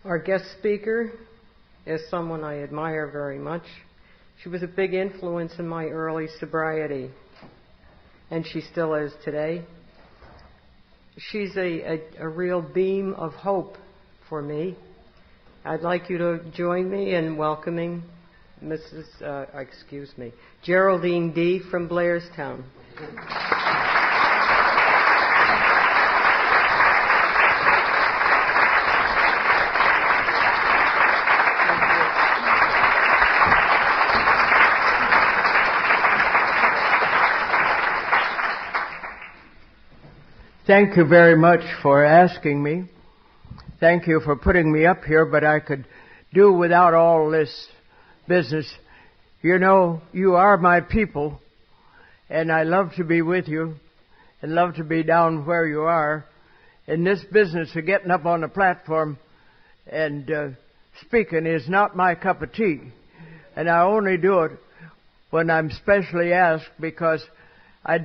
Our guest speaker is someone I admire very much. She was a big influence in my early sobriety, and she still is today. She's a real beam of hope for me. I'd like you to join me in welcoming Geraldine D. from Blairstown. Thank you very much for asking me. Thank you for putting me up here, but I could do without all this business. You know, you are my people, and I love to be with you and love to be down where you are. And this business of getting up on the platform and speaking is not my cup of tea. And I only do it when I'm specially asked, because I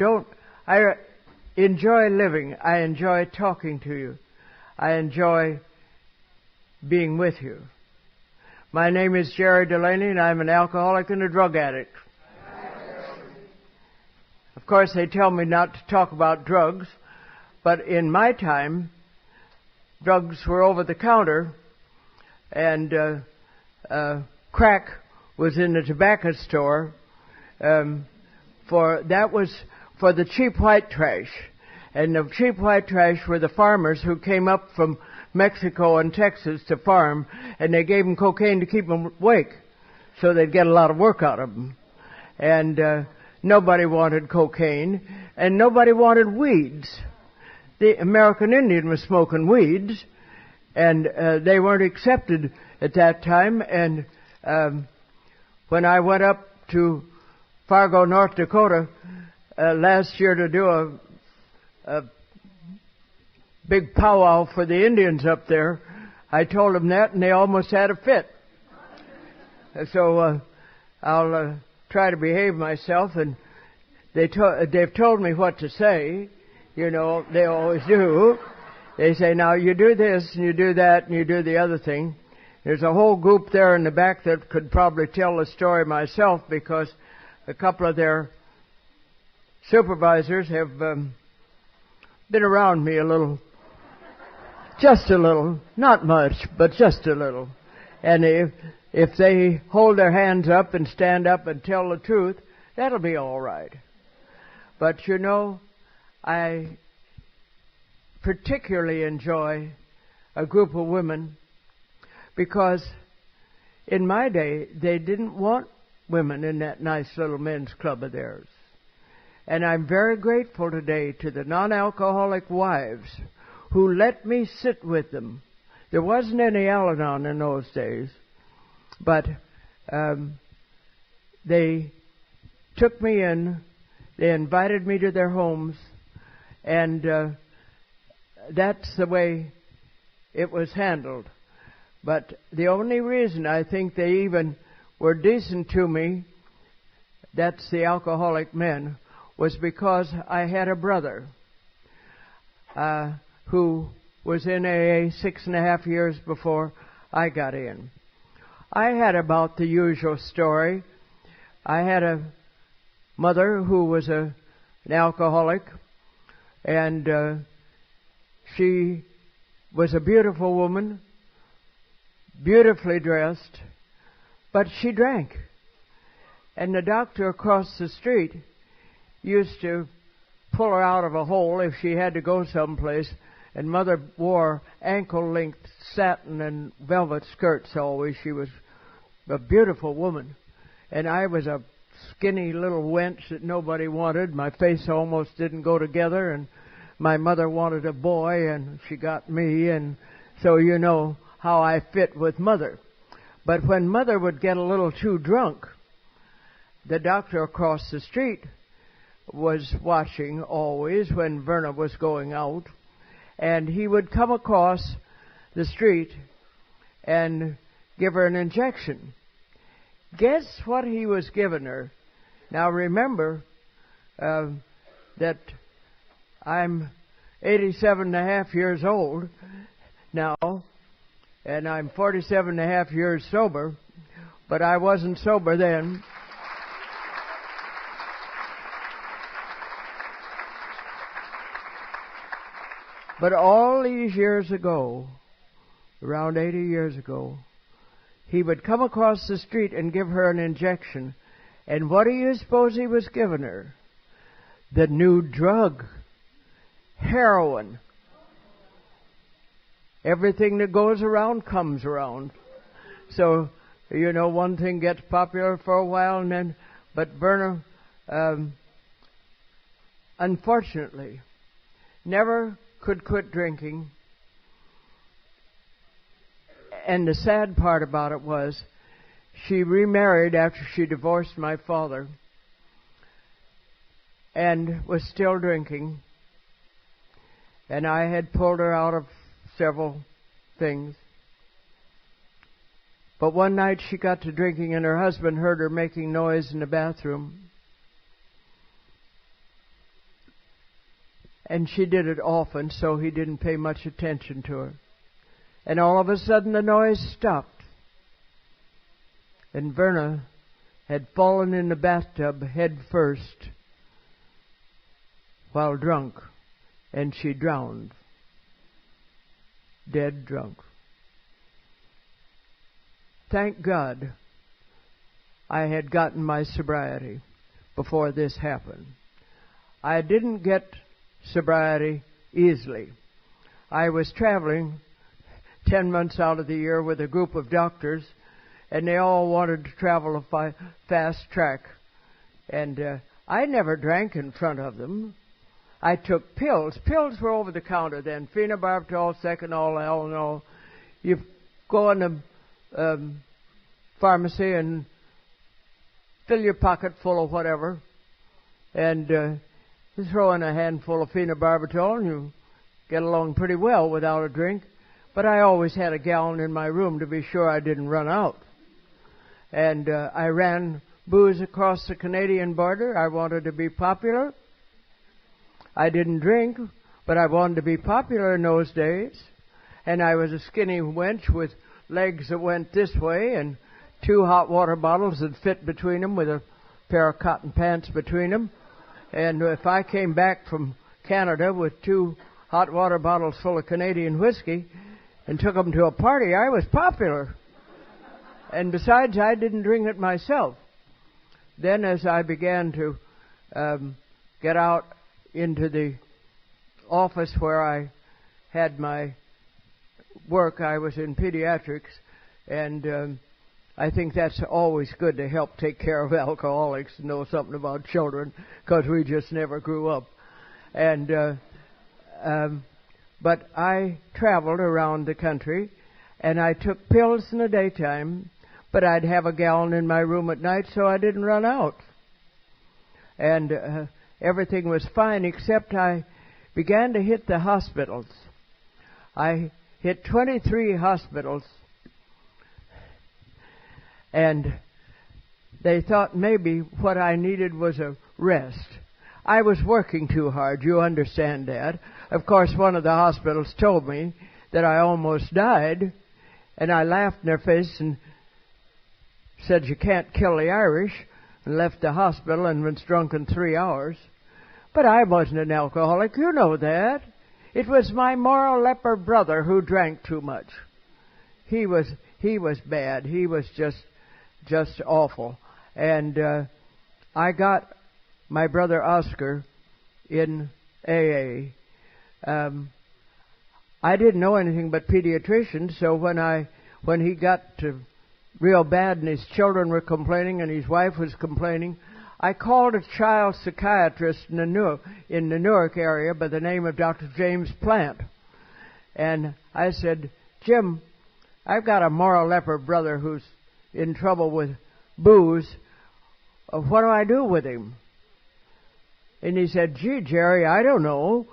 enjoy living. I enjoy talking to you. I enjoy being with you. My name is Geraldine, and I'm an alcoholic and a drug addict. Of course, they tell me not to talk about drugs, but in my time, drugs were over the counter, and crack was in the tobacco store. That was for the cheap white trash. And the cheap white trash were the farmers who came up from Mexico and Texas to farm, and they gave them cocaine to keep them awake, so they'd get a lot of work out of them. And nobody wanted cocaine, and nobody wanted weeds. The American Indian was smoking weeds, and they weren't accepted at that time. And when I went up to Fargo, North Dakota, last year to do a big powwow for the Indians up there, I told them that, and they almost had a fit. So I'll try to behave myself, and they've told me what to say. You know, they always do. They say, now you do this, and you do that, and you do the other thing. There's a whole group there in the back that could probably tell the story myself, because a couple of their supervisors have been around me a little, just a little, not much, but just a little. And if they hold their hands up and stand up and tell the truth, that'll be all right. But you know, I particularly enjoy a group of women, because in my day, they didn't want women in that nice little men's club of theirs. And I'm very grateful today to the non-alcoholic wives who let me sit with them. There wasn't any Al-Anon in those days, but they took me in, they invited me to their homes, and that's the way it was handled. But the only reason I think they even were decent to me, that's the alcoholic men, was because I had a brother who was in AA 6.5 years before I got in. I had about the usual story. I had a mother who was an alcoholic, and she was a beautiful woman, beautifully dressed, but she drank. And the doctor across the street used to pull her out of a hole if she had to go someplace, and Mother wore ankle-length satin and velvet skirts always. She was a beautiful woman, and I was a skinny little wench that nobody wanted. My face almost didn't go together, and my mother wanted a boy, and she got me, and so you know how I fit with Mother. But when Mother would get a little too drunk, the doctor across the street was watching always when Verna was going out, and he would come across the street and give her an injection. Guess what he was giving her? Now remember that I'm 87.5 years old now, and I'm 47 and a half years sober, but I wasn't sober then. But all these years ago, around 80 years ago, he would come across the street and give her an injection. And what do you suppose he was giving her? The new drug, heroin. Everything that goes around comes around. So, you know, one thing gets popular for a while, and then, but Verna, unfortunately, never could quit drinking. And the sad part about it was she remarried after she divorced my father and was still drinking. And I had pulled her out of several things. But one night she got to drinking and her husband heard her making noise in the bathroom. And she did it often, so he didn't pay much attention to her. And all of a sudden the noise stopped. And Verna had fallen in the bathtub head first while drunk, and she drowned. Dead drunk. Thank God I had gotten my sobriety before this happened. I didn't get sobriety easily. I was traveling 10 months out of the year with a group of doctors, and they all wanted to travel a fast track. And I never drank in front of them. I took pills. Pills were over the counter then. Phenobarbital, Seconal, Albanol. You go in the pharmacy and fill your pocket full of whatever, and you throw in a handful of phenobarbital, and you get along pretty well without a drink. But I always had a gallon in my room to be sure I didn't run out. And I ran booze across the Canadian border. I wanted to be popular. I didn't drink, but I wanted to be popular in those days. And I was a skinny wench with legs that went this way and 2 hot water bottles that fit between them with a pair of cotton pants between them. And if I came back from Canada with 2 hot water bottles full of Canadian whiskey and took them to a party, I was popular. And besides, I didn't drink it myself. Then as I began to get out into the office where I had my work, I was in pediatrics, and I think that's always good to help take care of alcoholics and know something about children, because we just never grew up. And but I traveled around the country, and I took pills in the daytime, but I'd have a gallon in my room at night so I didn't run out. And everything was fine, except I began to hit the hospitals. I hit 23 hospitals, and they thought maybe what I needed was a rest. I was working too hard, you understand that. Of course, one of the hospitals told me that I almost died, and I laughed in their face and said, "You can't kill the Irish," and left the hospital and was drunk in 3 hours. But I wasn't an alcoholic, you know that. It was my moral leper brother who drank too much. He was bad. He was just awful. And I got my brother Oscar in AA. I didn't know anything but pediatricians, so when he got to real bad and his children were complaining and his wife was complaining, I called a child psychiatrist in the Newark area by the name of Dr. James Plant. And I said, "Jim, I've got a moral leper brother who's in trouble with booze. What do I do with him?" And he said, "Gee, Jerry, I don't know."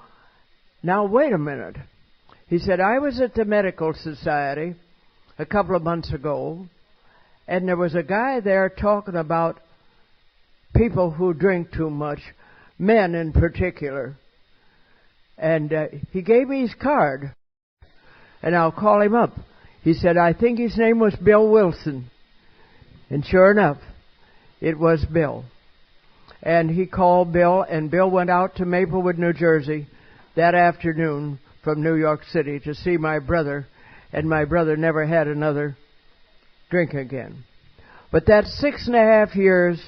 Now, wait a minute. He said, "I was at the Medical Society a couple of months ago, and there was a guy there talking about people who drink too much, men in particular. And he gave me his card, and I'll call him up. He said, I think his name was Bill Wilson. And sure enough, it was Bill. And he called Bill, and Bill went out to Maplewood, New Jersey that afternoon from New York City to see my brother, and my brother never had another drink again. But that 6.5 years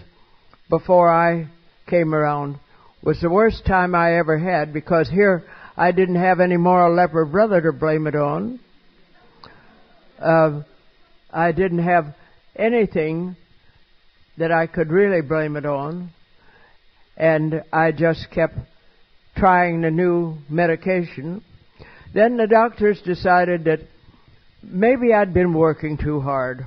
before I came around was the worst time I ever had, because here I didn't have any moral leper brother to blame it on. I didn't have anything that I could really blame it on. And I just kept trying the new medication. Then the doctors decided that maybe I'd been working too hard.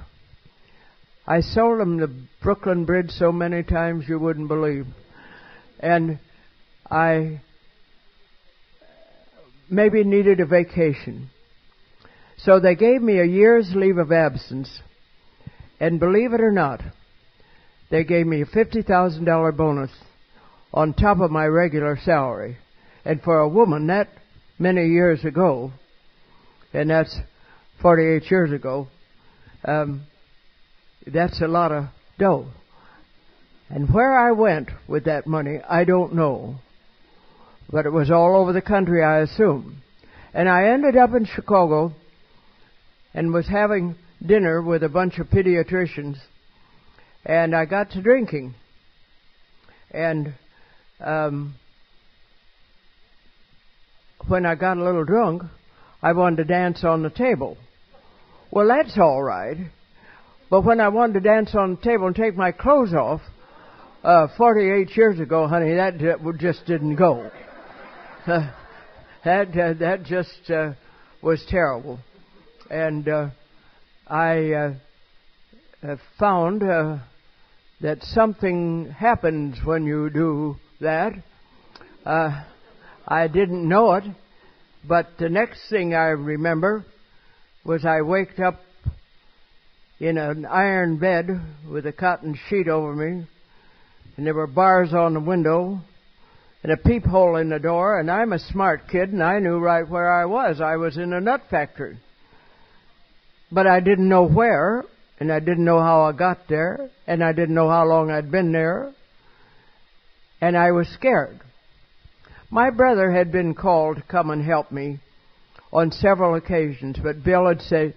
I sold them the Brooklyn Bridge so many times you wouldn't believe. And I maybe needed a vacation. So they gave me a year's leave of absence. And believe it or not, they gave me a $50,000 bonus on top of my regular salary. And for a woman that many years ago, and that's 48 years ago, that's a lot of dough. And where I went with that money, I don't know. But it was all over the country, I assume. And I ended up in Chicago and was having dinner with a bunch of pediatricians. And I got to drinking. And when I got a little drunk, I wanted to dance on the table. Well, that's all right. But when I wanted to dance on the table and take my clothes off, 48 years ago, honey, that just didn't go. That just was terrible. And I found that something happens when you do that. I didn't know it, but the next thing I remember was I waked up in an iron bed with a cotton sheet over me, and there were bars on the window and a peephole in the door, and I'm a smart kid, and I knew right where I was. I was in a nut factory. But I didn't know where, and I didn't know how I got there, and I didn't know how long I'd been there, and I was scared. My brother had been called to come and help me on several occasions, but Bill had said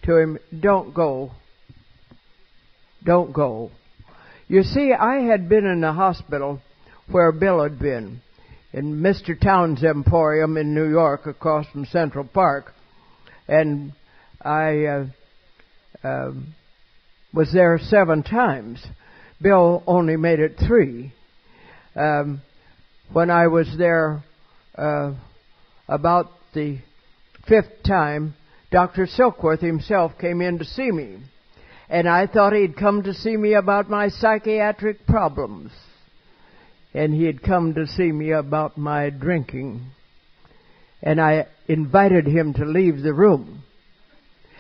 to him, "Don't go. Don't go." You see, I had been in the hospital where Bill had been, in Mr. Town's Emporium in New York across from Central Park, and I was there 7 times. Bill only made it 3. When I was there about the 5th time, Dr. Silkworth himself came in to see me. And I thought he'd come to see me about my psychiatric problems. And he had come to see me about my drinking. And I invited him to leave the room.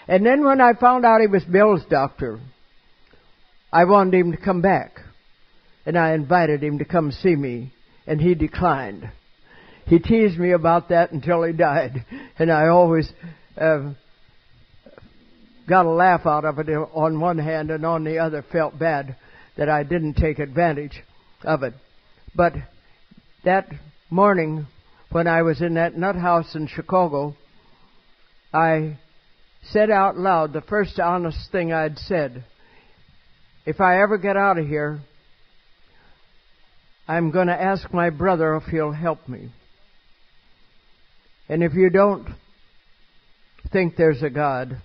And then when I found out he was Bill's doctor, I wanted him to come back. And I invited him to come see me. And he declined. He teased me about that until he died. And I always got a laugh out of it on one hand, and on the other felt bad that I didn't take advantage of it. But that morning when I was in that nut house in Chicago, I said out loud the first honest thing I'd said. If I ever get out of here, I'm going to ask my brother if he'll help me. And if you don't think there's a God,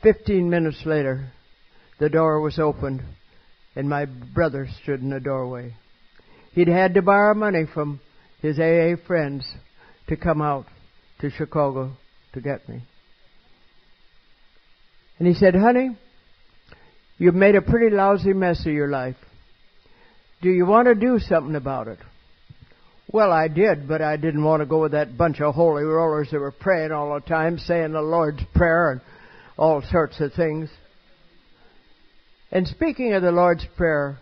15 minutes later, the door was opened, and my brother stood in the doorway. He'd had to borrow money from his AA friends to come out to Chicago to get me. And he said, "Honey, you've made a pretty lousy mess of your life. Do you want to do something about it?" Well, I did, but I didn't want to go with that bunch of holy rollers that were praying all the time, saying the Lord's Prayer and all sorts of things. And speaking of the Lord's Prayer,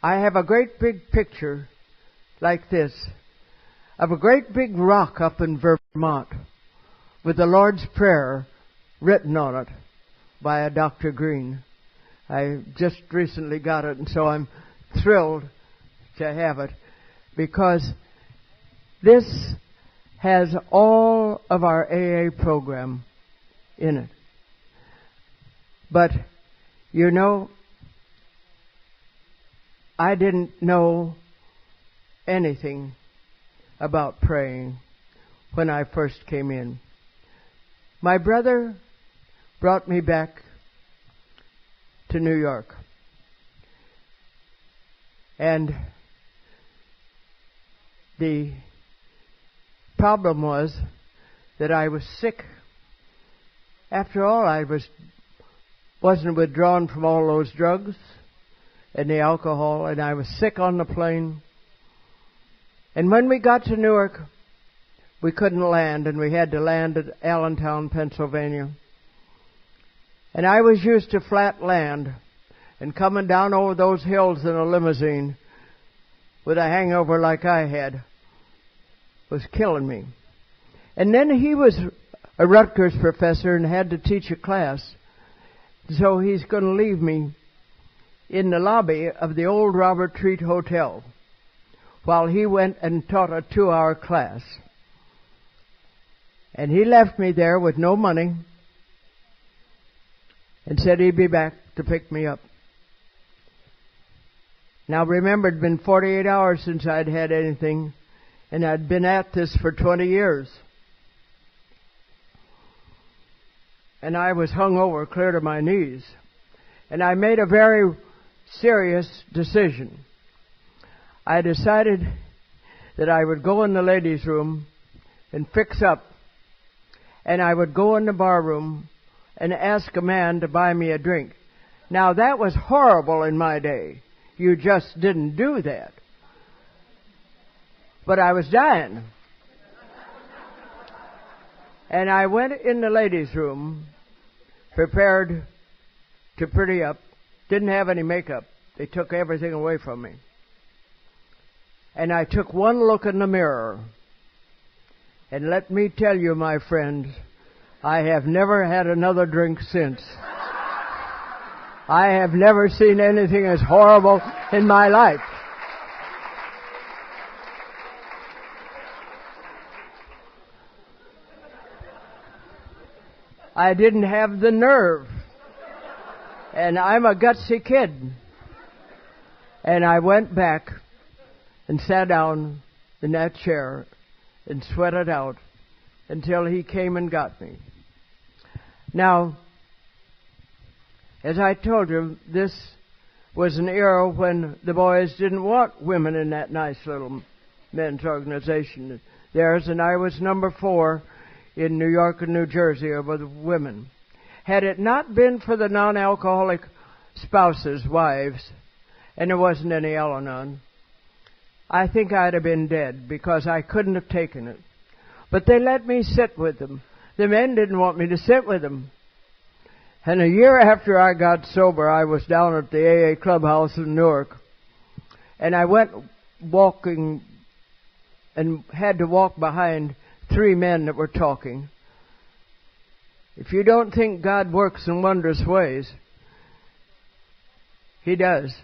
I have a great big picture like this. of a great big rock up in Vermont with the Lord's Prayer written on it by a Dr. Green. I just recently got it, and so I'm thrilled to have it, because this has all of our AA program in it. But, you know, I didn't know anything about praying when I first came in. My brother brought me back to New York. And the problem was that I was sick. After all, I wasn't withdrawn from all those drugs and the alcohol, and I was sick on the plane. And when we got to Newark, we couldn't land, and we had to land at Eatontown, Pennsylvania. And I was used to flat land, and coming down over those hills in a limousine with a hangover like I had was killing me. And then he was a Rutgers professor and had to teach a class, so he's going to leave me in the lobby of the old Robert Treat Hotel while he went and taught a 2-hour class. And he left me there with no money and said he'd be back to pick me up. Now remember, it'd been 48 hours since I'd had anything, and I'd been at this for 20 years. And I was hung over clear to my knees. And I made a very serious decision. I decided that I would go in the ladies' room and fix up, and I would go in the bar room and ask a man to buy me a drink. Now that was horrible in my day. You just didn't do that. But I was dying. And I went in the ladies' room, prepared to pretty up, didn't have any makeup. They took everything away from me. And I took one look in the mirror. And let me tell you, my friends, I have never had another drink since. I have never seen anything as horrible in my life. I didn't have the nerve. And I'm a gutsy kid. And I went back and sat down in that chair and sweated out until he came and got me. Now, as I told you, this was an era when the boys didn't want women in that nice little men's organization of theirs, and I was number 4 in New York and New Jersey over the women. Had it not been for the non-alcoholic spouses, wives, and there wasn't any Al-Anon, I think I'd have been dead, because I couldn't have taken it. But they let me sit with them. The men didn't want me to sit with them. And a year after I got sober, I was down at the AA clubhouse in Newark. And I went walking and had to walk behind 3 men that were talking. If you don't think God works in wondrous ways, He does.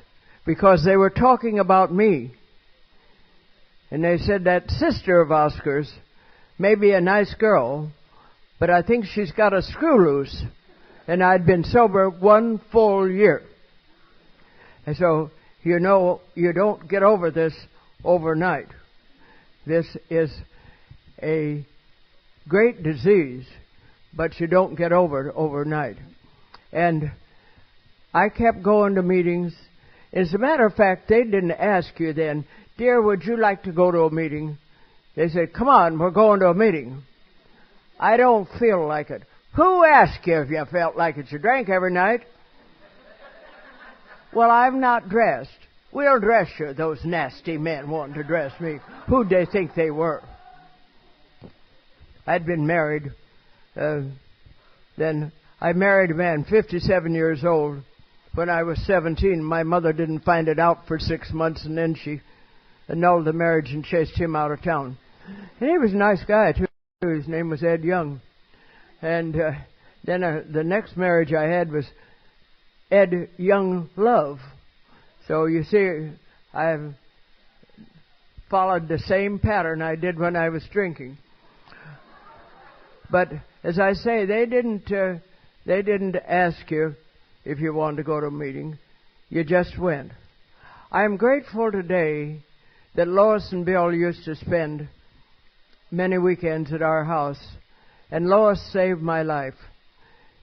Because they were talking about me. And they said that sister of Oscar's may be a nice girl, but I think she's got a screw loose. And I'd been sober 1 full year. And so, you know, you don't get over this overnight. This is a great disease, but you don't get over it overnight. And I kept going to meetings. As a matter of fact, they didn't ask you then, dear, would you like to go to a meeting? They said, come on, we're going to a meeting. I don't feel like it. Who asked you if you felt like it? You drank every night. Well, I'm not dressed. We'll dress you, those nasty men wanting to dress me. Who'd they think they were? I'd been married. Then I married a man, 57 years old. When I was 17, my mother didn't find it out for 6 months, and then she annulled the marriage and chased him out of town. And he was a nice guy, too. His name was Ed Young. And then the next marriage I had was Ed Young Love. So you see, I've followed the same pattern I did when I was drinking. But as I say, they didn't ask you if you wanted to go to a meeting. You just went. I am grateful today that Lois and Bill used to spend many weekends at our house. And Lois saved my life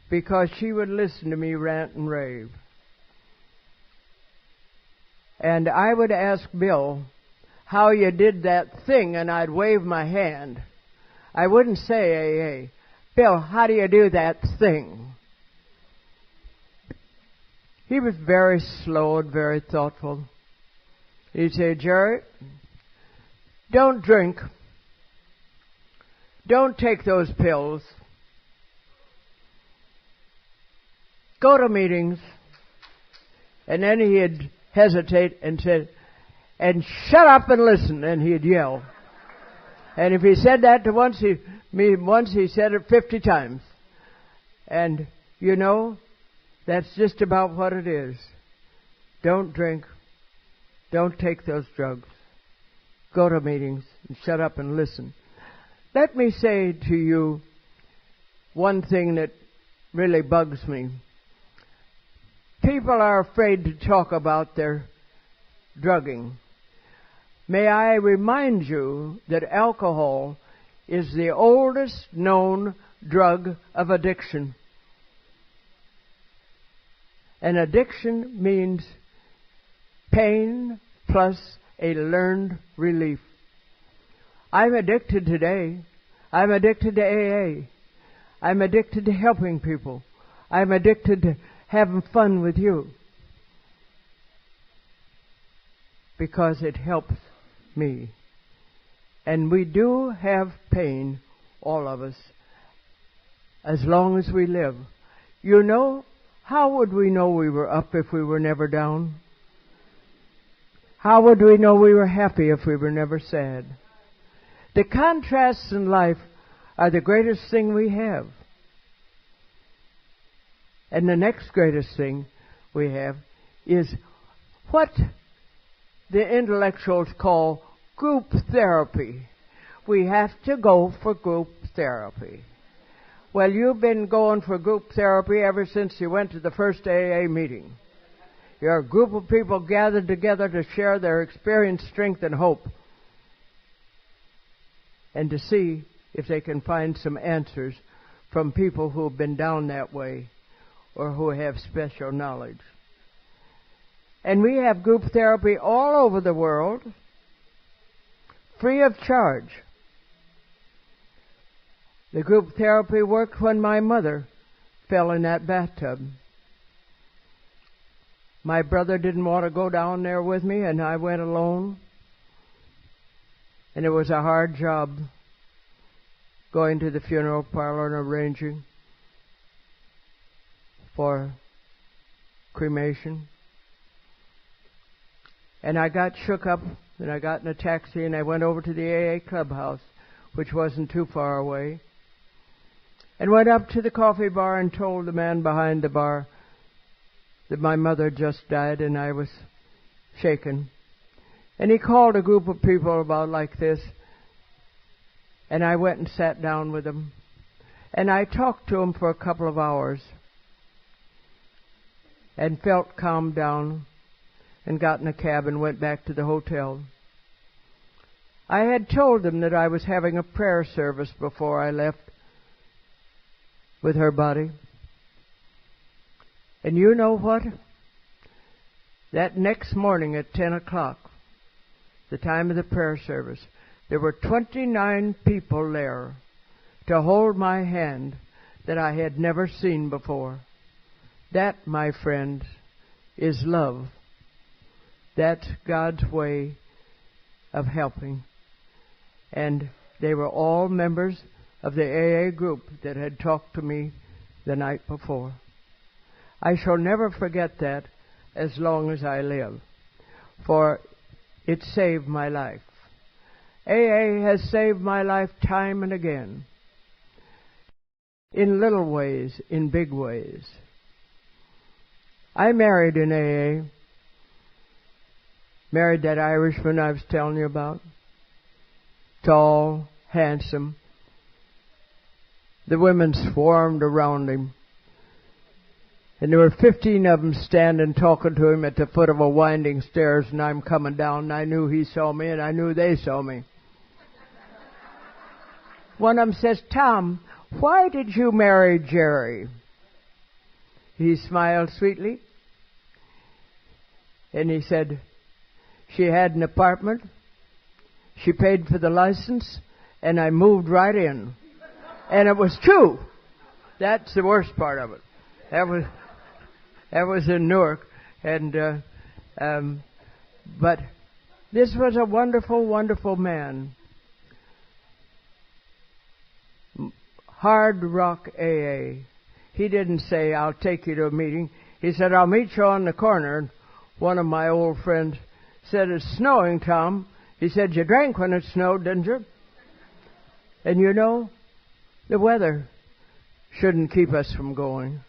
because she would listen to me rant and rave. And I would ask Bill how you did that thing, and I'd wave my hand. I wouldn't say, AA. Bill, how do you do that thing? He was very slow and very thoughtful. He'd say, Jerry, don't drink. Don't take those pills. Go to meetings. And then he'd hesitate and said, and shut up and listen. And he'd yell. And if he said that to once, he said it 50 times. And, you know, that's just about what it is. Don't drink. Don't take those drugs. Go to meetings and shut up and listen. Let me say to you one thing that really bugs me. People are afraid to talk about their drugging. May I remind you that alcohol is the oldest known drug of addiction. And addiction means pain plus a learned relief. I'm addicted today. I'm addicted to AA. I'm addicted to helping people. I'm addicted to having fun with you. Because it helps me. And we do have pain, all of us, as long as we live. You know, how would we know we were up if we were never down? How would we know we were happy if we were never sad? The contrasts in life are the greatest thing we have. And the next greatest thing we have is what the intellectuals call group therapy. We have to go for group therapy. Well, you've been going for group therapy ever since you went to the first AA meeting. You're a group of people gathered together to share their experience, strength, and hope, and to see if they can find some answers from people who have been down that way or who have special knowledge. And we have group therapy all over the world, free of charge. The group therapy worked when my mother fell in that bathtub. My brother didn't want to go down there with me, and I went alone. And it was a hard job going to the funeral parlor and arranging for cremation. And I got shook up, and I got in a taxi, and I went over to the AA clubhouse, which wasn't too far away, and went up to the coffee bar and told the man behind the bar that my mother just died, and I was shaken. And he called a group of people about like this, and I went and sat down with them. And I talked to them for a couple of hours and felt calmed down and got in a cab and went back to the hotel. I had told them that I was having a prayer service before I left with her body. And you know what? That next morning at 10 o'clock, the time of the prayer service, there were 29 people there to hold my hand that I had never seen before. That, my friends, is love. That's God's way of helping. And they were all members of the AA group that had talked to me the night before. I shall never forget that as long as I live, for it saved my life. AA has saved my life time and again. In little ways, in big ways. I married in AA. Married that Irishman I was telling you about. Tall, handsome. The women swarmed around him. And there were 15 of them standing talking to him at the foot of a winding stairs, and I'm coming down, and I knew he saw me, and I knew they saw me. One of them says, "Tom, why did you marry Jerry?" He smiled sweetly, and he said, "She had an apartment, she paid for the license, and I moved right in." And it was true. That's the worst part of it. That was in Newark, and but this was a wonderful, wonderful man. Hard Rock AA. He didn't say, "I'll take you to a meeting." He said, "I'll meet you on the corner." One of my old friends said, "It's snowing, Tom." He said, "You drank when it snowed, didn't you?" And you know, the weather shouldn't keep us from going.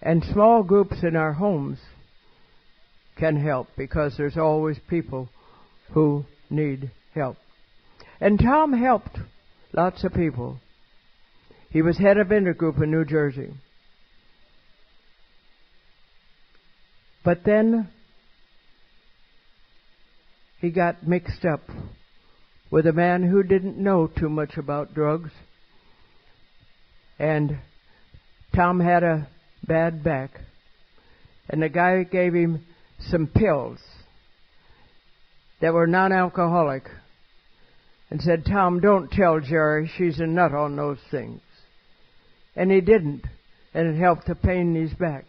And small groups in our homes can help, because there's always people who need help. And Tom helped lots of people. He was head of intergroup in New Jersey. But then he got mixed up with a man who didn't know too much about drugs. And Tom had a bad back. And the guy gave him some pills that were non-alcoholic and said, "Tom, don't tell Jerry, she's a nut on those things." And he didn't, and it helped the pain in his back.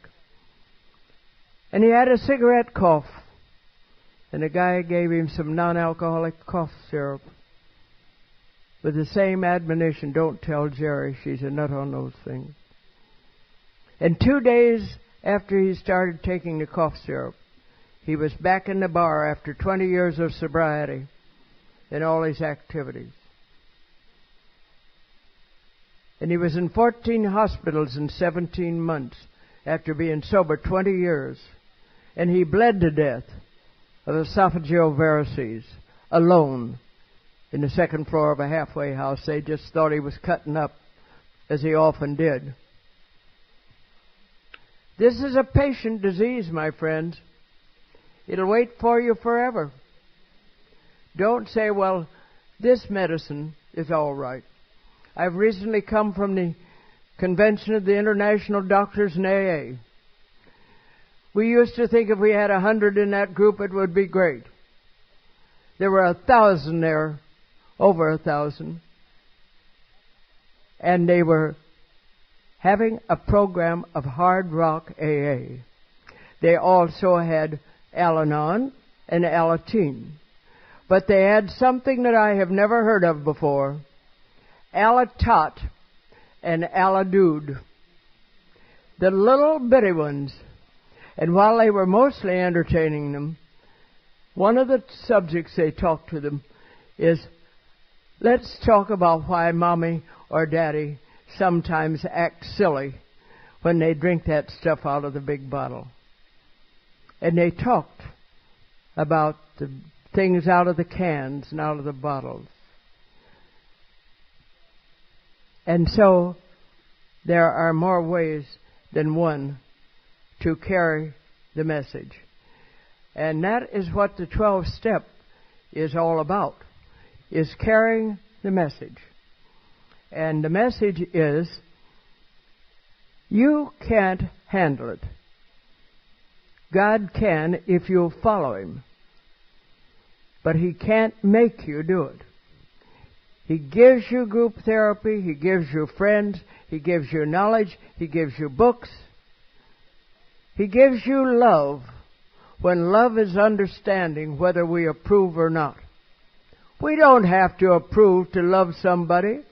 And he had a cigarette cough, and the guy gave him some non-alcoholic cough syrup with the same admonition, "Don't tell Jerry, she's a nut on those things." And 2 days after he started taking the cough syrup, he was back in the bar after 20 years of sobriety in all his activities. And he was in 14 hospitals in 17 months after being sober 20 years. And he bled to death of esophageal varices alone in the second floor of a halfway house. They just thought he was cutting up, as he often did. This is a patient disease, my friends. It'll wait for you forever. Don't say, "Well, this medicine is all right." I've recently come from the convention of the International Doctors in AA. We used to think if we had 100 in that group, it would be great. There were 1,000 there, over 1,000. And they were having a program of Hard Rock AA. They also had Al-Anon and Alateen. But they had something that I have never heard of before, Alatot and Aladude. The little bitty ones. And while they were mostly entertaining them, one of the subjects they talked to them is, "Let's talk about why Mommy or Daddy sometimes act silly when they drink that stuff out of the big bottle." And they talked about the things out of the cans and out of the bottles. And so there are more ways than one to carry the message. And that is what the 12-step is all about, is carrying the message. And the message is, you can't handle it. God can if you'll follow Him. But He can't make you do it. He gives you group therapy, He gives you friends, He gives you knowledge, He gives you books. He gives you love, when love is understanding whether we approve or not. We don't have to approve to love somebody.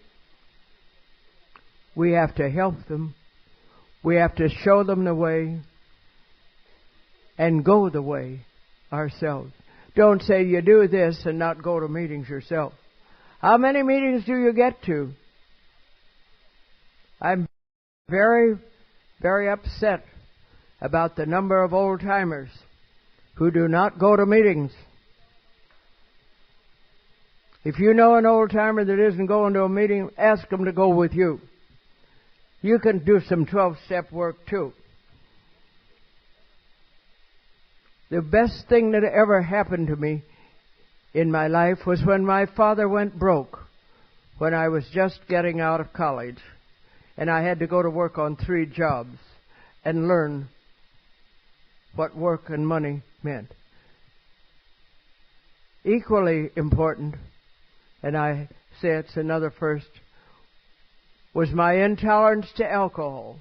We have to help them. We have to show them the way and go the way ourselves. Don't say you do this and not go to meetings yourself. How many meetings do you get to? I'm very, very upset about the number of old-timers who do not go to meetings. If you know an old-timer that isn't going to a meeting, ask them to go with you. You can do some 12-step work too. The best thing that ever happened to me in my life was when my father went broke, when I was just getting out of college, and I had to go to work on 3 jobs and learn what work and money meant. Equally important, and I say it's another first, was my intolerance to alcohol.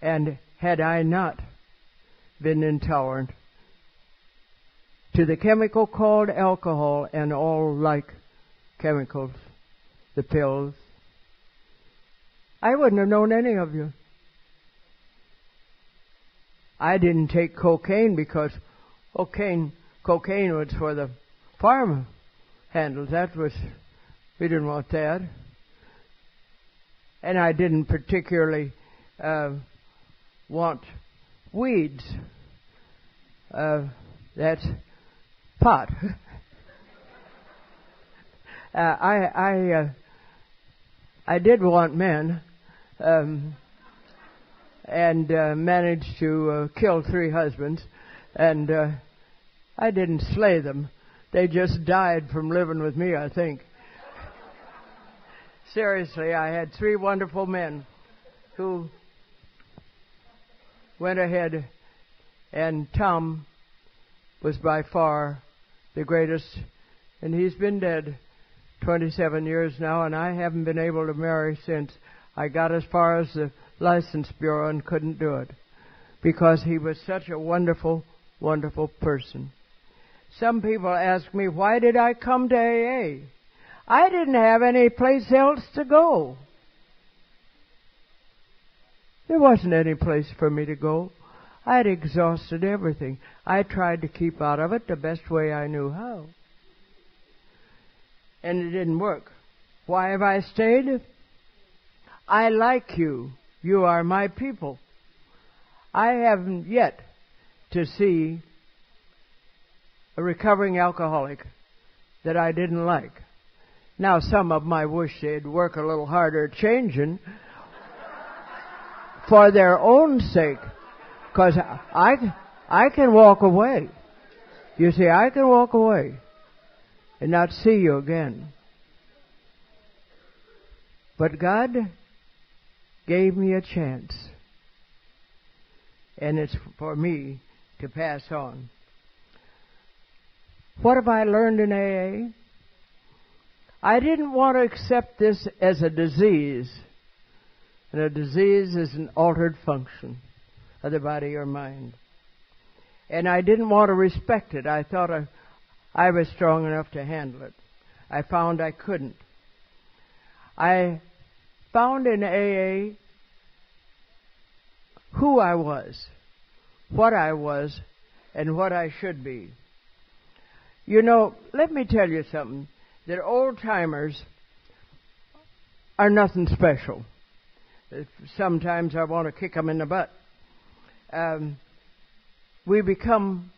And had I not been intolerant to the chemical called alcohol and all like chemicals, the pills, I wouldn't have known any of you. I didn't take cocaine because cocaine was for the farm handles. We didn't want that. And I didn't particularly want weeds. That's pot. I did want men, and managed to kill 3 husbands, and I didn't slay them. They just died from living with me, I think. Seriously, I had 3 wonderful men who went ahead, and Tom was by far the greatest, and he's been dead 27 years now, and I haven't been able to marry since. I got as far as the license bureau and couldn't do it because he was such a wonderful, wonderful person. Some people ask me, why did I come to AA? I didn't have any place else to go. There wasn't any place for me to go. I'd exhausted everything. I tried to keep out of it the best way I knew how. And it didn't work. Why have I stayed? I like you. You are my people. I haven't yet to see a recovering alcoholic that I didn't like. Now, some of them I wish they'd work a little harder at changing for their own sake, because I can walk away. You see, I can walk away and not see you again. But God gave me a chance, and it's for me to pass on. What have I learned in AA? I didn't want to accept this as a disease, and a disease is an altered function of the body or mind. And I didn't want to respect it. I thought I was strong enough to handle it. I found I couldn't. I found in AA who I was, what I was, and what I should be. You know, let me tell you something, that old-timers are nothing special. Sometimes I want to kick them in the butt. We become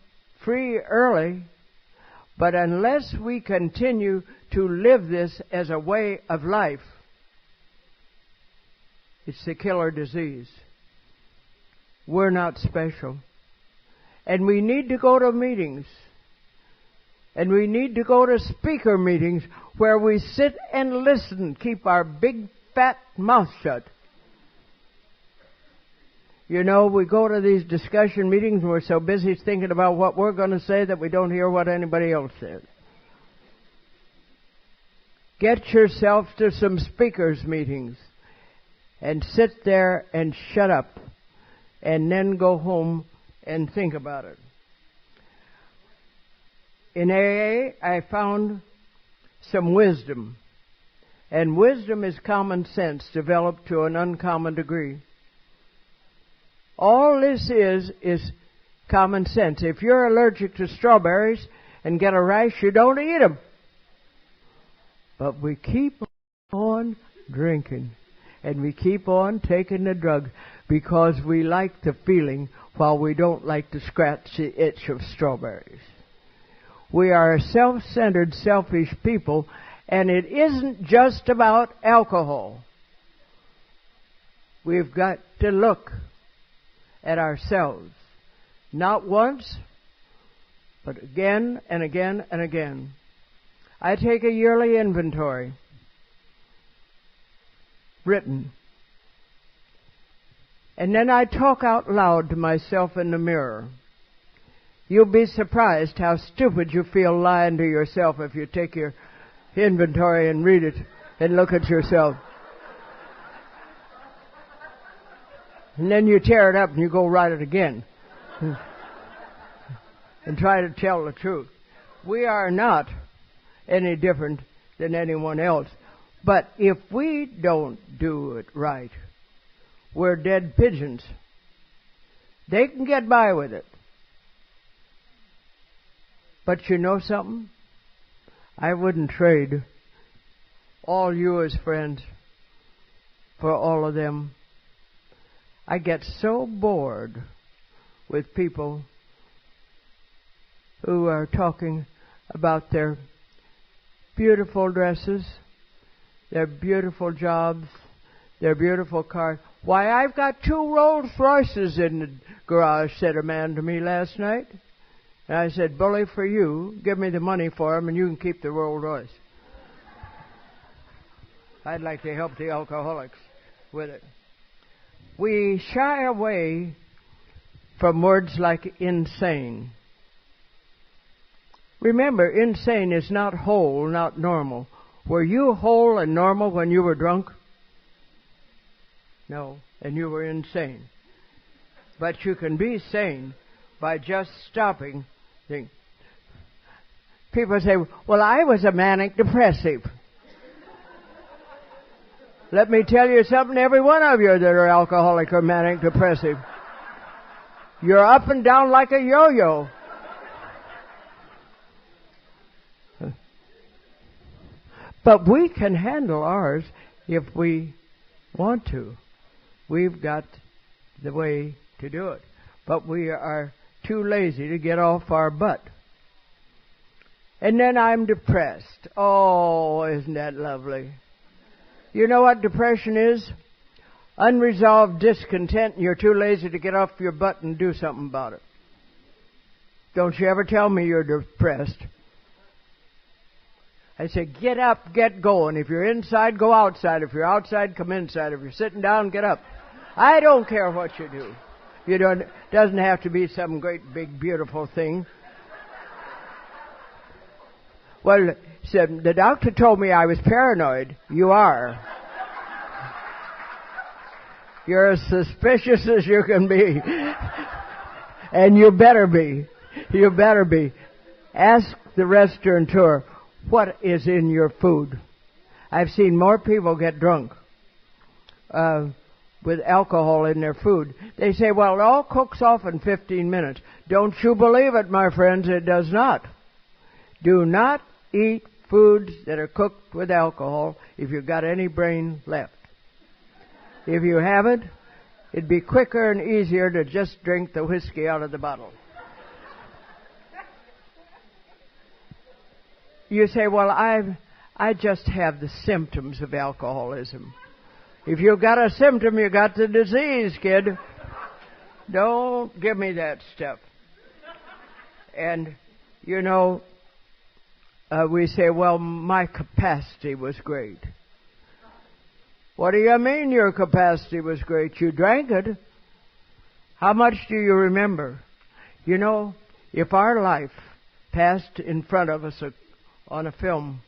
free early, but unless we continue to live this as a way of life, it's the killer disease. We're not special. And we need to go to meetings. And we need to go to speaker meetings where we sit and listen, keep our big fat mouth shut. You know, we go to these discussion meetings and we're so busy thinking about what we're going to say that we don't hear what anybody else says. Get yourself to some speakers meetings and sit there and shut up and then go home and think about it. In AA, I found some wisdom. And wisdom is common sense developed to an uncommon degree. All this is common sense. If you're allergic to strawberries and get a rash, you don't eat them. But we keep on drinking, and we keep on taking the drug because we like the feeling while we don't like to scratch the itch of strawberries. We are a self-centered, selfish people, and it isn't just about alcohol. We've got to look at ourselves, not once, but again and again and again. I take a yearly inventory, written, and then I talk out loud to myself in the mirror. You'll be surprised how stupid you feel lying to yourself if you take your inventory and read it and look at yourself. And then you tear it up and you go write it again and try to tell the truth. We are not any different than anyone else. But if we don't do it right, we're dead pigeons. They can get by with it. But you know something? I wouldn't trade all you as friends for all of them. I get so bored with people who are talking about their beautiful dresses, their beautiful jobs, their beautiful cars. Why, I've got 2 Rolls Royces in the garage, said a man to me last night. And I said, bully for you, give me the money for them and you can keep the Rolls Royce. I'd like to help the alcoholics with it. We shy away from words like insane. Remember, insane is not whole, not normal. Were you whole and normal when you were drunk? No, and you were insane. But you can be sane by just stopping things. People say, well, I was a manic depressive. Let me tell you something, every one of you that are alcoholic or manic depressive. You're up and down like a yo-yo. But we can handle ours if we want to. We've got the way to do it. But we are too lazy to get off our butt. And then I'm depressed. Oh, isn't that lovely? You know what depression is? Unresolved discontent, and you're too lazy to get off your butt and do something about it. Don't you ever tell me you're depressed. I say, get up, get going. If you're inside, go outside. If you're outside, come inside. If you're sitting down, get up. I don't care what you do. It doesn't have to be some great, big, beautiful thing. Well, the doctor told me I was paranoid. You are. You're as suspicious as you can be. And you better be. You better be. Ask the restaurateur, what is in your food? I've seen more people get drunk with alcohol in their food. They say, well, it all cooks off in 15 minutes. Don't you believe it, my friends? It does not. Do not eat foods that are cooked with alcohol if you've got any brain left. If you haven't, it'd be quicker and easier to just drink the whiskey out of the bottle. You say, well, I just have the symptoms of alcoholism. If you've got a symptom, you got the disease, kid. Don't give me that stuff. And, you know, we say, well, my capacity was great. What do you mean your capacity was great? You drank it. How much do you remember? You know, if our life passed in front of us on a film,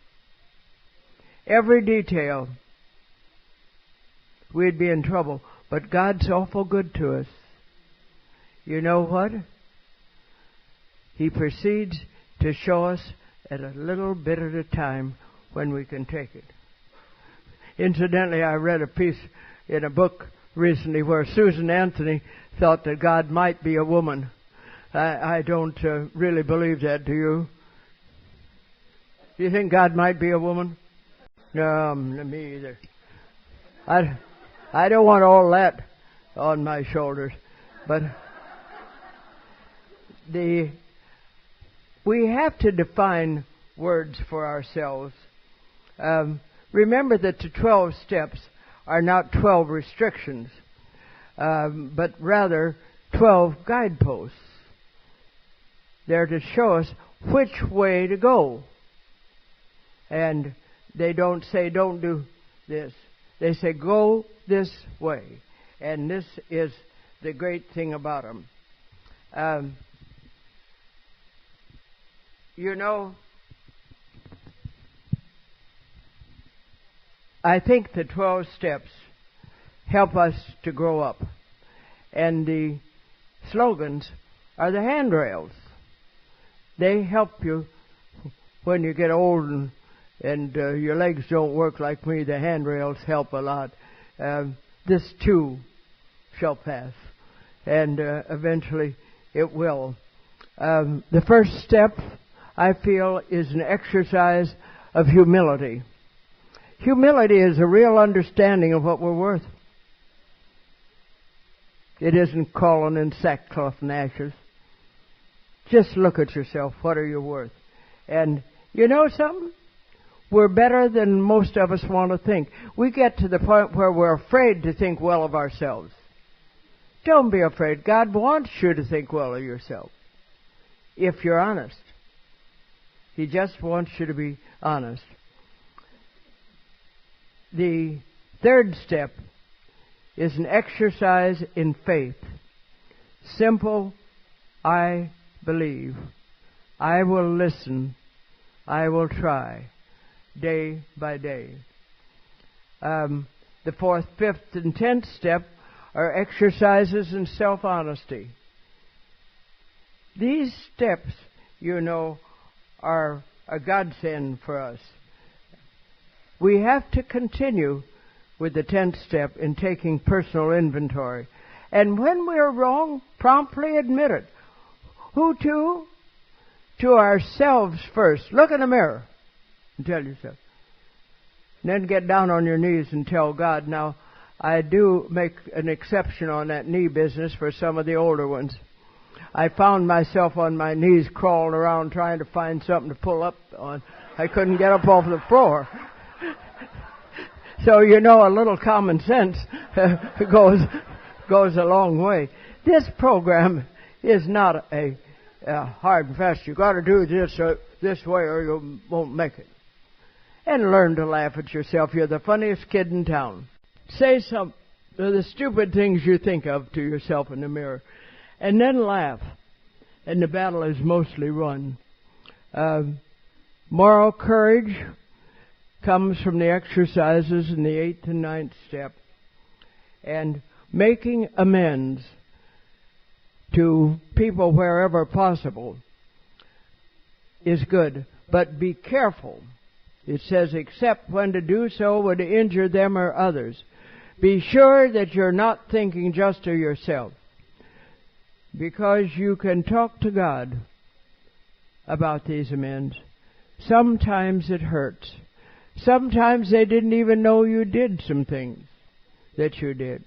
every detail, we'd be in trouble. But God's awful good to us. You know what? He proceeds to show us at a little bit at a time when we can take it. Incidentally, I read a piece in a book recently where Susan Anthony thought that God might be a woman. I don't really believe that, do you? Do you think God might be a woman? No, me either. I don't want all that on my shoulders. But we have to define words for ourselves. Remember that the 12 steps are not 12 restrictions, but rather 12 guideposts. They're to show us which way to go. And they don't say, don't do this. They say, go this way. And this is the great thing about them. I think the 12 steps help us to grow up. And the slogans are the handrails. They help you when you get old and your legs don't work like me. The handrails help a lot. This too shall pass, and eventually it will. The first step, I feel, is an exercise of humility. Humility is a real understanding of what we're worth. It isn't calling in sackcloth and ashes. Just look at yourself. What are you worth? And you know something? We're better than most of us want to think. We get to the point where we're afraid to think well of ourselves. Don't be afraid. God wants you to think well of yourself, if you're honest. He just wants you to be honest. The third step is an exercise in faith. Simple, I believe. I will listen. I will try. Day by day. The fourth, fifth, and 10th step are exercises in self-honesty. These steps, are a godsend for us. We have to continue with the 10th step in taking personal inventory. And when we're wrong, promptly admit it. Who to? To ourselves first. Look in the mirror and tell yourself. And then get down on your knees and tell God. Now, I do make an exception on that knee business for some of the older ones. I found myself on my knees crawling around trying to find something to pull up on. I couldn't get up off the floor. So, a little common sense goes a long way. This program is not a hard and fast. You got to do this way or you won't make it. And learn to laugh at yourself. You're the funniest kid in town. Say some of the stupid things you think of to yourself in the mirror. And then laugh. And the battle is mostly won. Moral courage comes from the exercises in the 8th and 9th step. And making amends to people wherever possible is good. But be careful. It says, except when to do so would injure them or others. Be sure that you're not thinking just of yourself. Because you can talk to God about these amends. Sometimes it hurts. Sometimes they didn't even know you did some things that you did.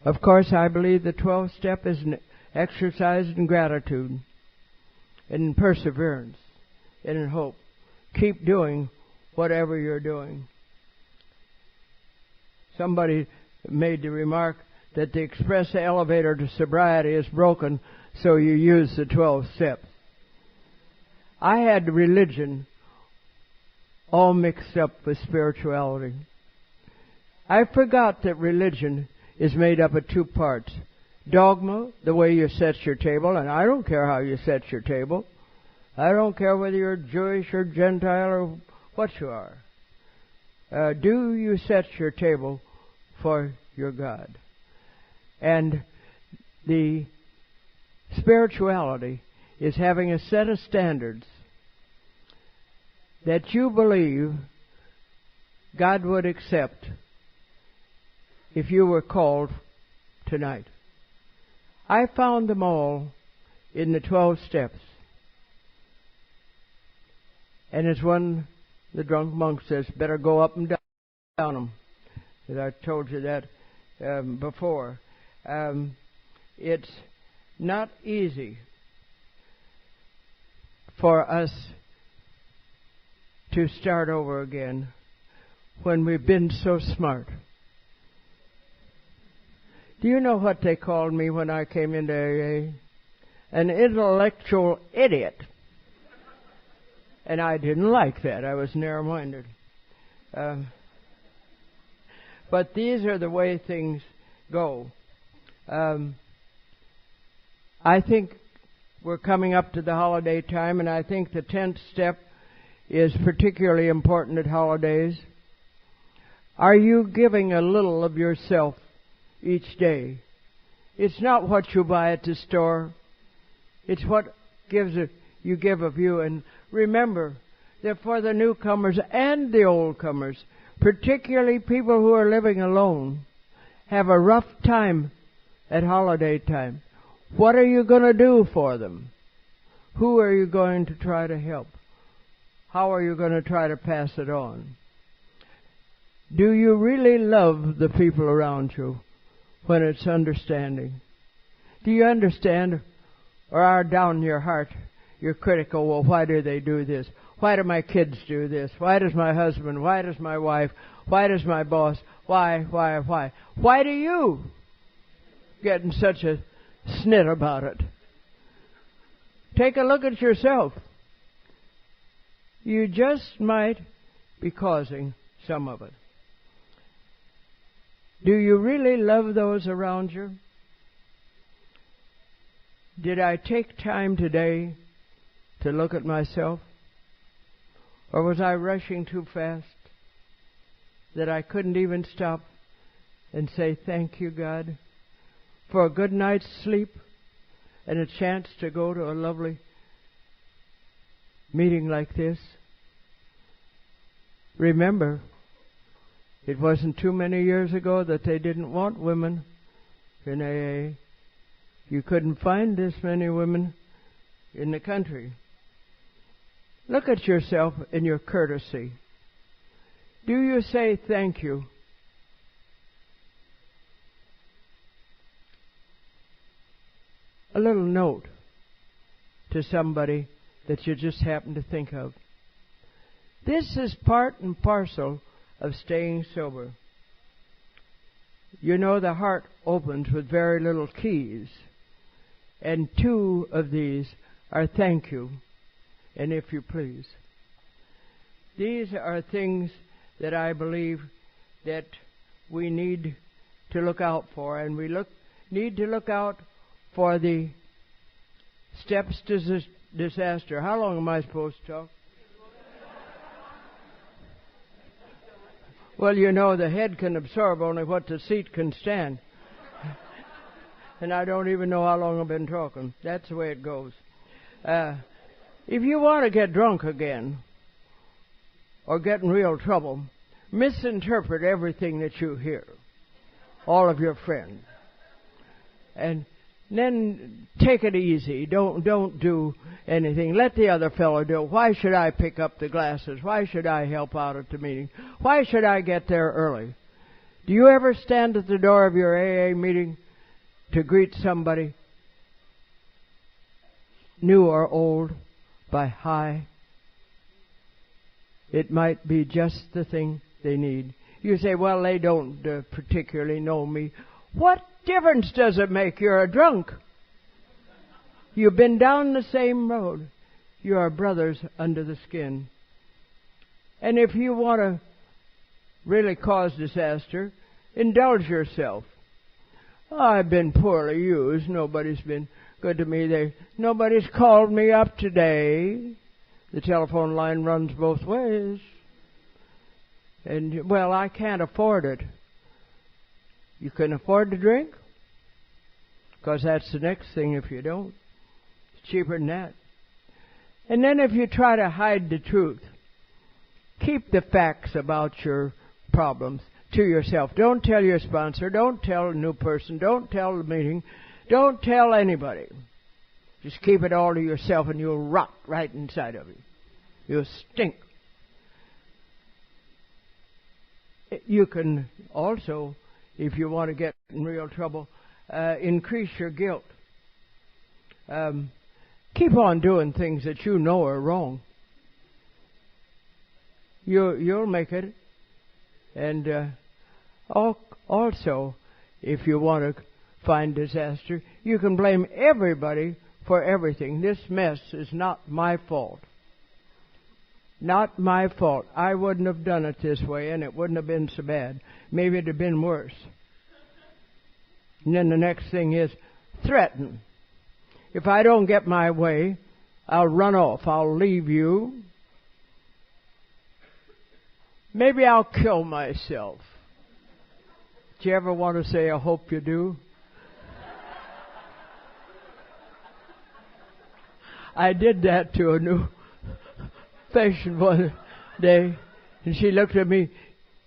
Of course, I believe the 12th step is an exercise in gratitude, in perseverance, and in hope. Keep doing whatever you're doing. Somebody made the remark that the express elevator to sobriety is broken, so you use the 12 steps. I had religion all mixed up with spirituality. I forgot that religion is made up of 2 parts. Dogma, the way you set your table, and I don't care how you set your table. I don't care whether you're Jewish or Gentile or what you are. Do you set your table for your God? And the spirituality is having a set of standards that you believe God would accept if you were called tonight. I found them all in the 12 steps. And as one, the drunk monk says, better go up and down them. As I told you that before. It's not easy for us to start over again when we've been so smart. Do you know what they called me when I came into AA? An intellectual idiot. And I didn't like that. I was narrow-minded. But these are the way things go. I think we're coming up to the holiday time, and I think the 10th step is particularly important at holidays. Are you giving a little of yourself each day? It's not what you buy at the store. It's what you give of you. And remember that for the newcomers and the old comers, particularly people who are living alone, have a rough time at holiday time. What are you going to do for them? Who are you going to try to help? How are you going to try to pass it on? Do you really love the people around you when it's understanding? Do you understand, or are down in your heart you're critical? Well, why do they do this? Why do my kids do this? Why does my husband? Why does my wife? Why does my boss? Why? Why do you get in such a snit about it? Take a look at yourself. You just might be causing some of it. Do you really love those around you? Did I take time today to look at myself? Or was I rushing too fast that I couldn't even stop and say, thank you, God, for a good night's sleep and a chance to go to a lovely meeting like this? Remember, it wasn't too many years ago that they didn't want women in AA. You couldn't find this many women in the country. Look at yourself in your courtesy. Do you say thank you? A little note to somebody that you just happen to think of. This is part and parcel of staying sober. You know, the heart opens with very little keys, and 2 of these are thank you and if you please. These are things that I believe that we need to look out for, and we need to look out for the steps to disaster. How long am I supposed to talk? Well, you know, the head can absorb only what the seat can stand. And I don't even know how long I've been talking. That's the way it goes. If you want to get drunk again, or get in real trouble, misinterpret everything that you hear, all of your friends. And then take it easy. Don't do anything. Let the other fellow do it. Why should I pick up the glasses? Why should I help out at the meeting? Why should I get there early? Do you ever stand at the door of your AA meeting to greet somebody, new or old, by hi? It might be just the thing they need. You say, well, they don't particularly know me. What difference does it make? You're a drunk. You've been down the same road. You are brothers under the skin. And if you want to really cause disaster, indulge yourself. Oh, I've been poorly used. Nobody's been good to me. Nobody's called me up today. The telephone line runs both ways. And, well, I can't afford it. You can afford to drink? Because that's the next thing if you don't. It's cheaper than that. And then if you try to hide the truth, keep the facts about your problems to yourself. Don't tell your sponsor. Don't tell a new person. Don't tell the meeting. Don't tell anybody. Just keep it all to yourself and you'll rot right inside of you. You'll stink. You can also, if you want to get in real trouble, increase your guilt. Keep on doing things that you know are wrong. You'll make it. And also, if you want to find disaster, you can blame everybody for everything. This mess is not my fault. Not my fault. I wouldn't have done it this way, and it wouldn't have been so bad. Maybe it'd have been worse. And then the next thing is threaten. If I don't get my way, I'll run off. I'll leave you. Maybe I'll kill myself. Do you ever want to say, I hope you do? I did that to a new patient one day, and she looked at me.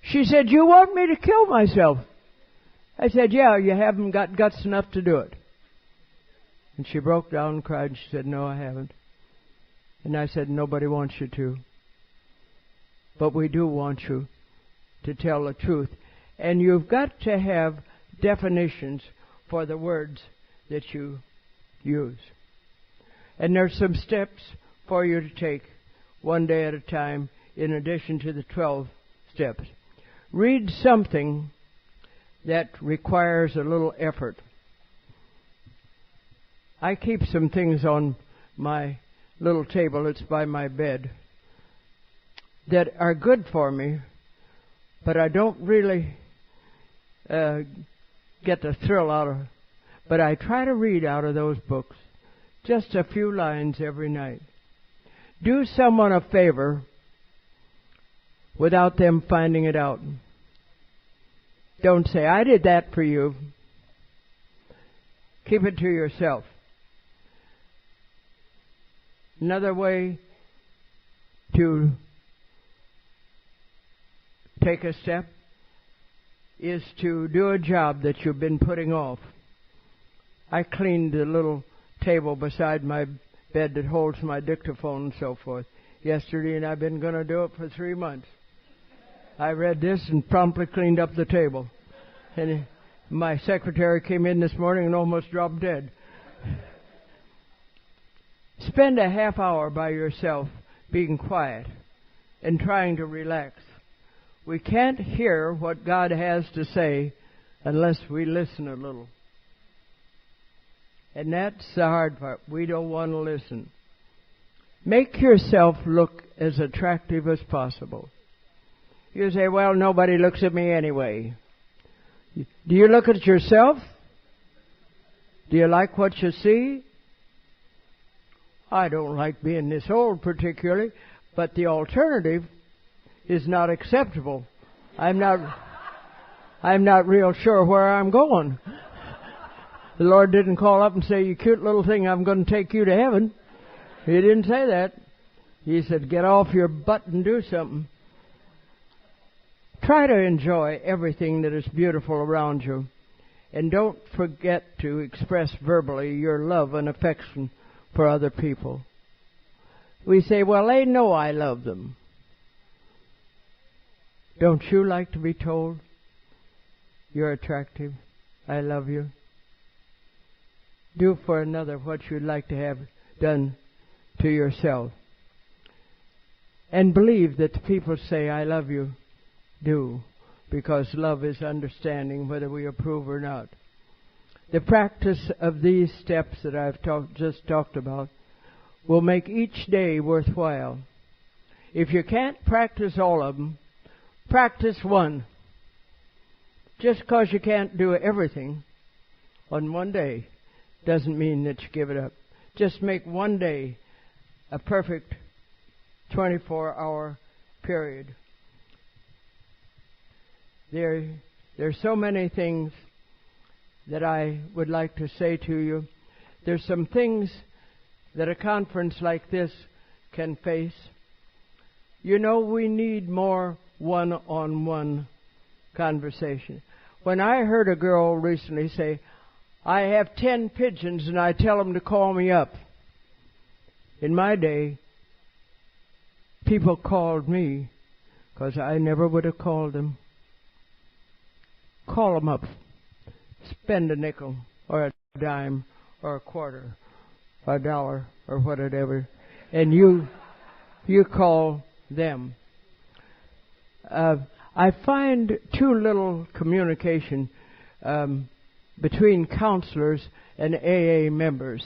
She said, you want me to kill myself? I said, yeah, you haven't got guts enough to do it. And she broke down and cried, and she said, no, I haven't. And I said, nobody wants you to. But we do want you to tell the truth. And you've got to have definitions for the words that you use. And there's some steps for you to take one day at a time in addition to the 12 steps. Read something that requires a little effort. I keep some things on my little table, it's by my bed, that are good for me, but I don't really get the thrill out of. But I try to read out of those books just a few lines every night. Do someone a favor without them finding it out. Don't say, I did that for you. Keep it to yourself. Another way to take a step is to do a job that you've been putting off. I cleaned the little table beside my bed that holds my dictaphone and so forth yesterday, and I've been going to do it for 3 months. I read this and promptly cleaned up the table. And my secretary came in this morning and almost dropped dead. Spend a half hour by yourself being quiet and trying to relax. We can't hear what God has to say unless we listen a little. And that's the hard part. We don't want to listen. Make yourself look as attractive as possible. You say, well, nobody looks at me anyway. Do you look at yourself? Do you like what you see? I don't like being this old particularly, but the alternative is not acceptable. I'm not real sure where I'm going. The Lord didn't call up and say, you cute little thing, I'm going to take you to heaven. He didn't say that. He said, get off your butt and do something. Try to enjoy everything that is beautiful around you. And don't forget to express verbally your love and affection for other people. We say, well, they know I love them. Don't you like to be told, you're attractive, I love you? Do for another what you'd like to have done to yourself. And believe that the people say, I love you, do, because love is understanding whether we approve or not. The practice of these steps that I've just talked about will make each day worthwhile. If you can't practice all of them, practice one. Just because you can't do everything on one day doesn't mean that you give it up. Just make one day a perfect 24-hour period. There's so many things that I would like to say to you. There's some things that a conference like this can face. You know, we need more one-on-one conversation. When I heard a girl recently say, I have 10 pigeons and I tell them to call me up. In my day, people called me because I never would have called them. Call them up. Spend a nickel or a dime or a quarter or a dollar or whatever, and you call them. I find too little communication between counselors and AA members.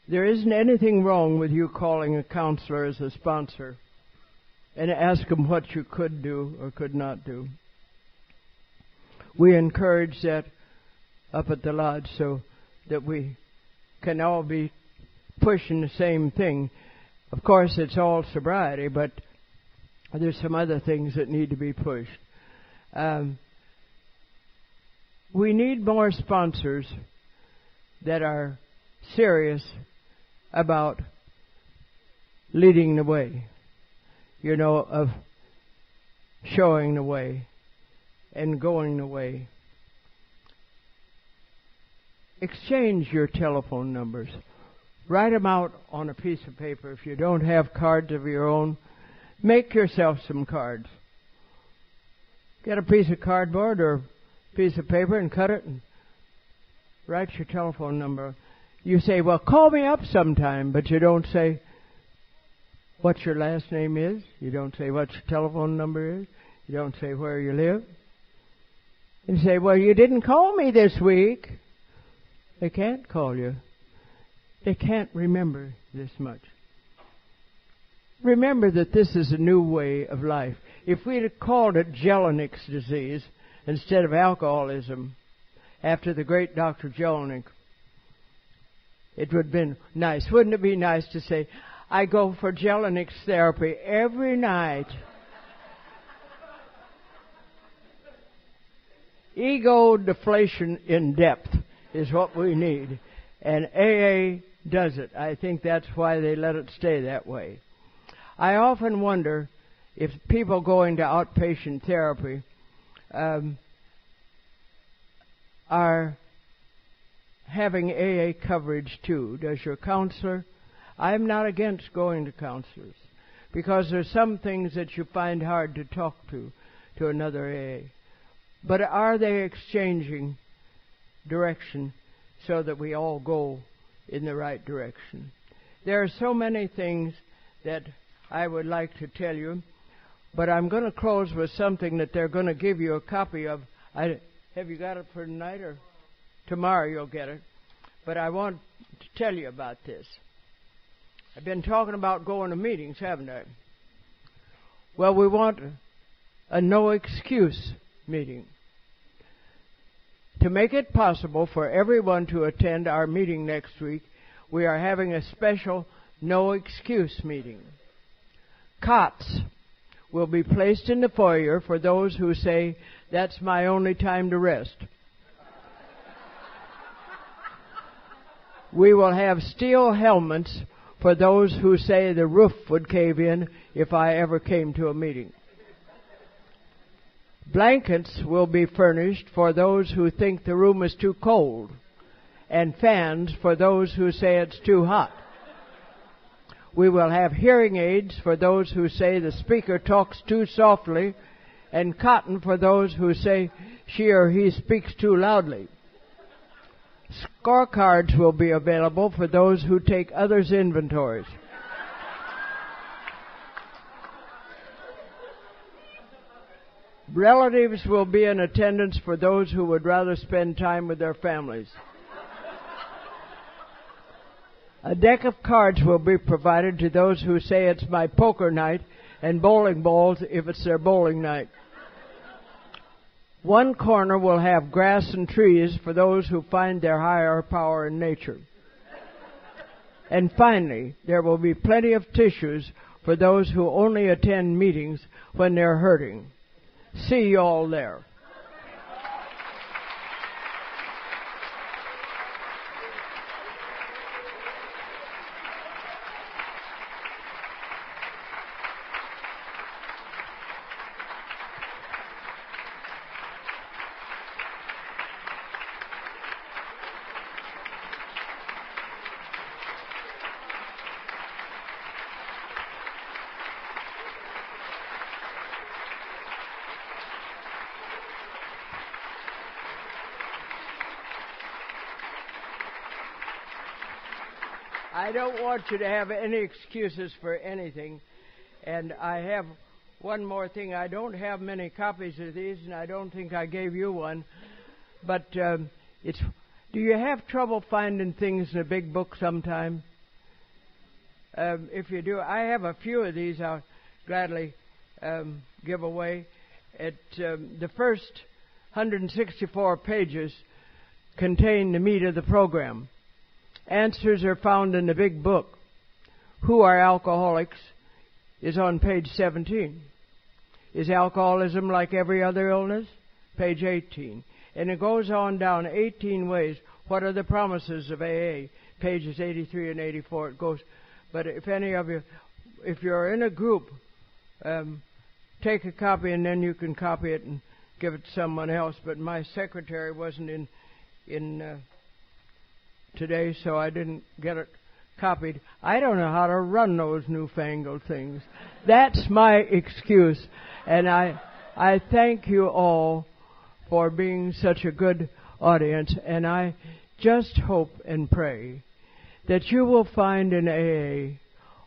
There isn't anything wrong with you calling a counselor as a sponsor and ask them what you could do or could not do. We encourage that up at the lodge so that we can all be pushing the same thing. Of course, it's all sobriety, but there's some other things that need to be pushed. We need more sponsors that are serious about leading the way, of showing the way and going the way. Exchange your telephone numbers. Write them out on a piece of paper. If you don't have cards of your own, make yourself some cards. Get a piece of cardboard or a piece of paper and cut it and write your telephone number. You say, well, call me up sometime, but you don't say what your last name is. You don't say what your telephone number is. You don't say where you live. And say, well, you didn't call me this week. They can't call you. They can't remember this much. Remember that this is a new way of life. If we'd have called it Jelinek's disease instead of alcoholism, after the great Dr. Jelinek, it would have been nice. Wouldn't it be nice to say, I go for Jelinek's therapy every night. Ego deflation in depth is what we need. And AA does it. I think that's why they let it stay that way. I often wonder if people going to outpatient therapy are having AA coverage too. Does your counselor? I'm not against going to counselors because there's some things that you find hard to talk to another AA. But are they exchanging direction so that we all go in the right direction? There are so many things that I would like to tell you, but I'm going to close with something that they're going to give you a copy of. Have you got it for tonight or tomorrow you'll get it? But I want to tell you about this. I've been talking about going to meetings, haven't I? Well, we want a no excuse meeting. To make it possible for everyone to attend our meeting next week, we are having a special no excuse meeting. Cots will be placed in the foyer for those who say, that's my only time to rest. We will have steel helmets for those who say the roof would cave in if I ever came to a meeting. Blankets will be furnished for those who think the room is too cold, and fans for those who say it's too hot. We will have hearing aids for those who say the speaker talks too softly, and cotton for those who say she or he speaks too loudly. Scorecards will be available for those who take others' inventories. Relatives will be in attendance for those who would rather spend time with their families. A deck of cards will be provided to those who say it's my poker night, and bowling balls if it's their bowling night. One corner will have grass and trees for those who find their higher power in nature. And finally, there will be plenty of tissues for those who only attend meetings when they're hurting. See you all there. I don't want you to have any excuses for anything. And I have one more thing. I don't have many copies of these, and I don't think I gave you one. But it's. Do you have trouble finding things in a big book sometime? If you do, I have a few of these I'll gladly give away. The first 164 pages contain the meat of the program. Answers are found in the big book. Who are alcoholics is on page 17. Is alcoholism like every other illness? Page 18. And it goes on down 18 ways. What are the promises of AA? Pages 83 and 84. It goes. But if any of you, if you're in a group, take a copy and then you can copy it and give it to someone else. But my secretary wasn't in today, so I didn't get it copied. I don't know how to run those newfangled things. That's my excuse. And I thank you all for being such a good audience. And I just hope and pray that you will find in AA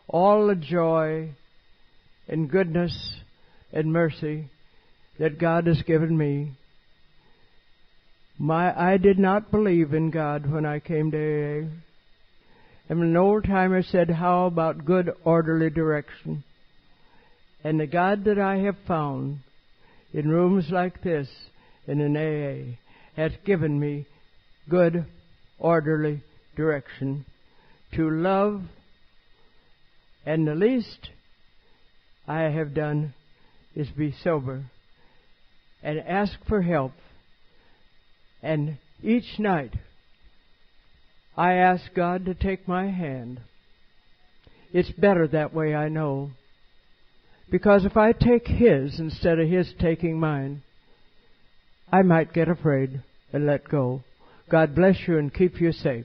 all the joy and goodness and mercy that God has given me. I did not believe in God when I came to AA. And an old-timer said, how about good, orderly direction? And the God that I have found in rooms like this and in AA has given me good, orderly direction to love. And the least I have done is be sober and ask for help. And each night I ask God to take my hand. It's better that way, I know. Because if I take His instead of His taking mine, I might get afraid and let go. God bless you and keep you safe.